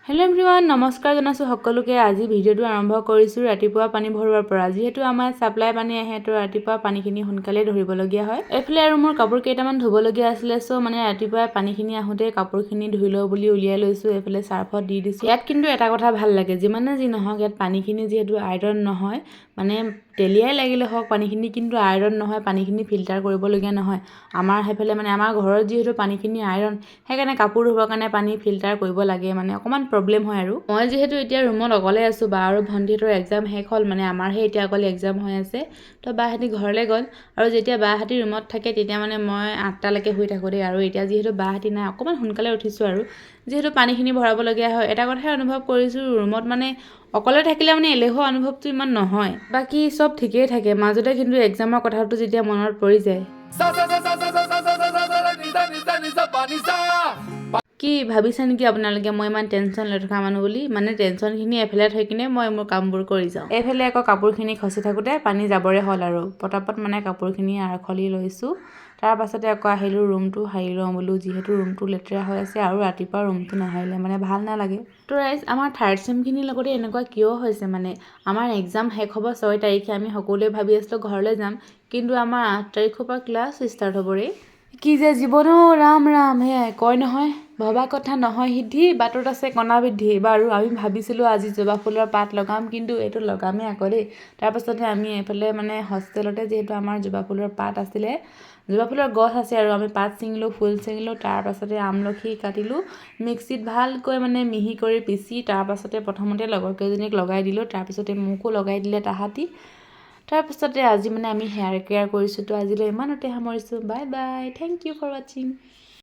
Hello' everyone নমস্কাৰ জনাইছোঁ সকলোকে। আজি ভিডিঅ'টো আৰম্ভ কৰিছোঁ ৰাতিপুৱা পানী ভৰোৱাৰ পৰা। যিহেতু আমাৰ ছাপ্লাই পানী আহে তো ৰাতিপুৱা পানীখিনি সোনকালে ধৰিবলগীয়া হয়। এইফালে আৰু মোৰ কাপোৰ কেইটামান ধুবলগীয়া আছিলে, চ' মানে ৰাতিপুৱা পানীখিনি আহোঁতে কাপোৰখিনি ধুই লওঁ বুলি উলিয়াই লৈছোঁ। এইফালে চাৰ্ফত দি দিছোঁ। ইয়াত কিন্তু এটা কথা ভাল লাগে, যিমানে যি নহওক ইয়াত পানীখিনি যিহেতু আইৰণ নহয়, মানে তেলিয়াই লাগিলে হওক পানীখিনি, কিন্তু আইৰণ নহয়, পানীখিনি ফিল্টাৰ কৰিবলগীয়া নহয়। আমাৰ সেইফালে মানে আমাৰ ঘৰত যিহেতু পানীখিনি আইৰণ, সেইকাৰণে কাপোৰ ধুবৰ কাৰণে পানী ফিল্টাৰ কৰিব লাগে, মানে অকণমান প্ৰব্লেম হয়। আৰু মই যিহেতু এতিয়া ৰুমত অকলে আছোঁ, বা আৰু ভণ্টিহঁতৰ এক্সাম শেষ হ'ল, মানে আমাৰহে এতিয়া অকল এক্সাম হৈ আছে, তো বাহঁতি ঘৰলৈ গ'ল। আৰু যেতিয়া বাহঁতি ৰুমত থাকে তেতিয়া মানে মই 8টালৈকে শুই থাকোঁ দেই। আৰু এতিয়া যিহেতু বাহঁতি নাই, অকণমান সোনকালে উঠিছোঁ। আৰু যিহেতু পানীখিনি ভৰাবলগীয়া হয়, এটা কথাই অনুভৱ কৰিছোঁ, ৰুমত মানে অকলে থাকিলে মানে এলেহুৱা অনুভৱটো ইমান নহয়, বাকী চব ঠিকেই থাকে। মাজতে কিন্তু এক্সামৰ কথাটো যেতিয়া মনত পৰি যায়, কি ভাবিছে নেকি আপোনালোকে মই ইমান টেনশ্যন লৈ থকা মানুহ বুলি? মানে টেনশ্যনখিনি এফালে থৈ কিনে মই মোৰ কামবোৰ কৰি যাওঁ। এইফালে আকৌ কাপোৰখিনি খচি থাকোঁতে পানী যাবৰে হ'ল, আৰু পটাপট মানে কাপোৰখিনি আৰখলি লৈছোঁ। তাৰ পাছতে আকৌ আহিলোঁ ৰুমটো সাৰি লওঁ বোলো, যিহেতু ৰুমটো লেতেৰা হৈ আছে আৰু ৰাতিপুৱা ৰুমটো নাসাৰিলে মানে ভাল নালাগে। তো ৰাইজ, আমাৰ থাৰ্ড চেমখিনিৰ লগতে এনেকুৱা কিয় হৈছে? মানে আমাৰ এক্সাম শেষ হ'ব 6 তাৰিখে, আমি সকলোৱে ভাবি আছিলোঁ ঘৰলৈ যাম, কিন্তু আমাৰ 8 তাৰিখৰ পৰা ক্লাছ ষ্টাৰ্ট হ'ব ৰে। কি যে জীৱন, ৰাম ৰাম, সেয়াই কয় নহয়, ভবা কথা নহয় সিদ্ধি, বাটত আছে কণা বৃদ্ধি। বাৰু আমি ভাবিছিলোঁ আজি জবা ফুলৰ পাত লগাম, কিন্তু এইটো লগামেই আকৌ দেই। তাৰপাছতে আমি এইফালে মানে হোষ্টেলতে যিহেতু আমাৰ জবা ফুলৰ পাত আছিলে, জবা ফুলৰ গছ আছে, আৰু আমি পাত ছিঙিলোঁ, ফুল ছিঙিলোঁ। তাৰপাছতে আমলখি কাটিলোঁ, মিক্সিত ভালকৈ মানে মিহি কৰি পিচি, তাৰপাছতে প্ৰথমতে লগৰকেইজনীক লগাই দিলোঁ, তাৰপিছতে মোকো লগাই দিলে তাহাঁতি। তাৰপিছতে আজি মানে আমি হেয়াৰ কেয়াৰ কৰিছোঁ। তো আজিলৈ ইমানতে সামৰিছোঁ। Bye bye, thank you for ৱাচিং।